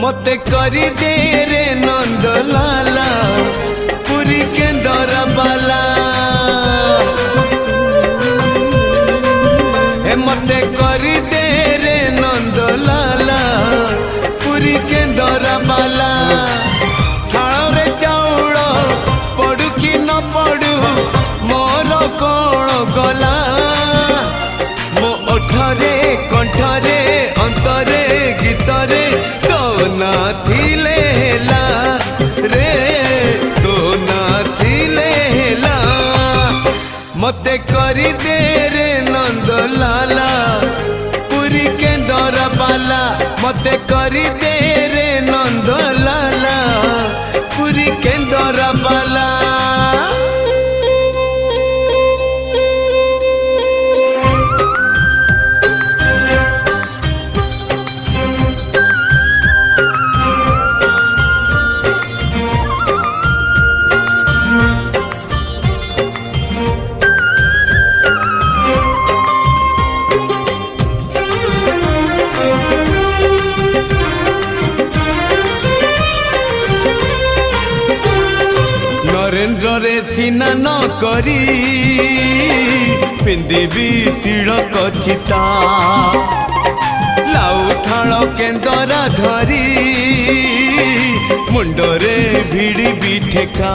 मते करी दे रे नंद लाला पुरी के दरा बाला हे मते करी दे रे नंद लाला पुरी के दरा बाला थाल रे चाउल पड़ू कि न पड़ू मोर कौन गला मो ओठरे कंठरे अंतरे गीतरे तो ना थिले हेला रे तो ना थिले हेला मते करी दे रे नंद लाला पुरी के दरा बाला मते करी दे रे नंद लाला पुरी के दरा बाला नरेन्द्र रे सिना न करी पिंदिबी तिलक चिता लाउ थाल केन्दरा धरी मुंडरे भिड़ी भी ठेका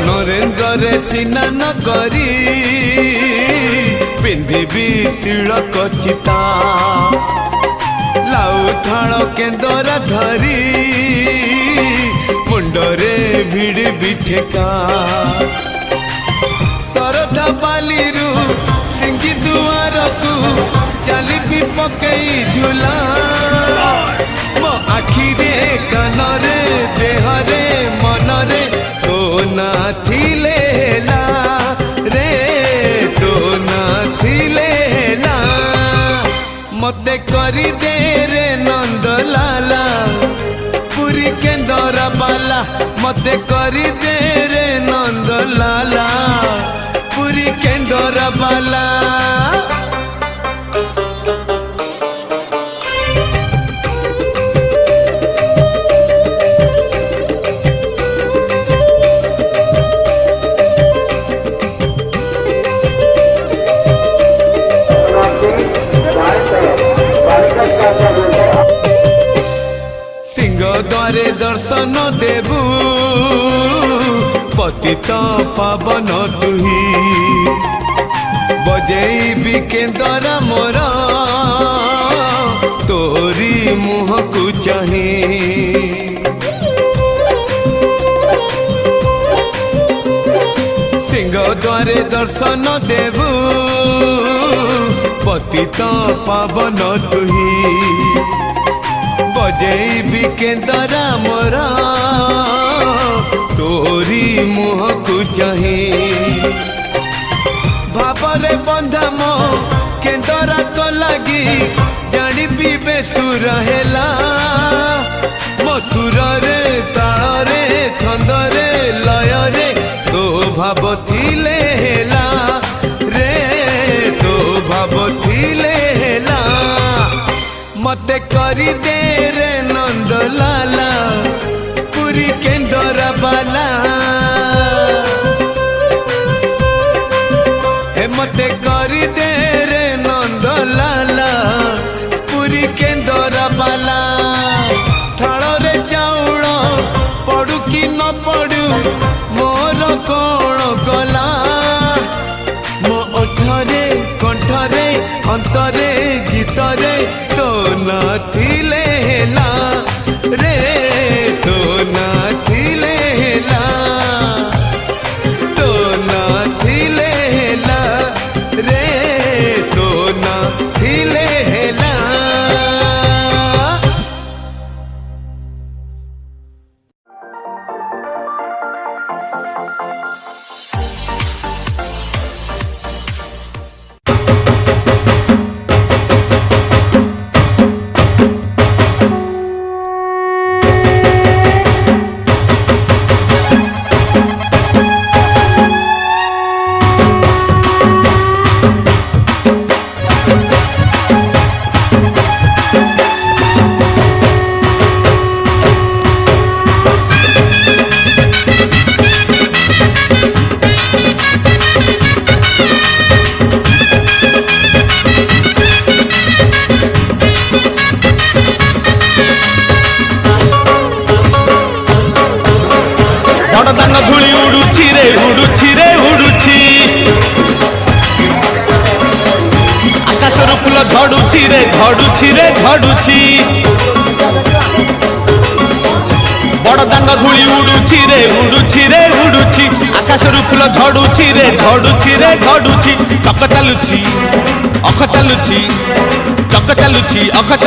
नरेन्द्र रे सिना न करी पिंदिबी तिलक चिता लाउ थाल केन्दरा धरी मुंडरे भिड़ी भी ठेका सरधा बालीरू सिंगी दुआर को चाली भी पकई झूला मो आखिरे कानरे देहरे मनरे तो ना थिले हेला रे तो ना थिले हेला मते करी दे रे नंद लाला पुरी के दरा बाला मते करी दे रे नंद लाला पुरी के दरा बाला द्वारे दर्शन देबू पतित पावन तुही बजेई भी केन्दरा मोर तोरी मुह को चाही सिंह द्वारे दर्शन देबू पतित पावन तुही बजेई भी केन्दरा मोर तोरी मुह को चाही भावरे बंधा मो केन्दरा तो लगी जानी भी बेसुर हेला मो सुर रे ताल रे छंद रे लय रे तो भाव थिले हेला रे तो भाव थिले हेला मते करी दे रे नंद लाला पुरी के दरा बाला हे मते करी दे रे नंद लाला पुरी के दरा बाला थाल रे चाउल पड़ू कि न पड़ू मोर कौन गला मो ओठरे कंठरे अंतरे गीतरे तो ना थिले हेला रे तो ना थिले हेला तो ना थिले हेला रे तो ना थिले हेला ଆକାଶରୁ ଫୁଲ ଝଡୁଛି ରେ ଝଡୁଛି ରେ ଝଡୁଛି ବଡ଼ ଦାଣ୍ଡ ଧୂଳି ଉଡୁଛି ରେ ଉଡୁଛି ରେ ଉଡୁଛି ଆକାଶରୁ ଫୁଲ ଝଡୁଛି ରେ ଝଡୁଛି ରେ ଝଡୁଛି ଚକ ଚାଲୁଛି ଅଖ ଚାଲୁଛି ଚକ ଚାଲୁଛି ଅଖ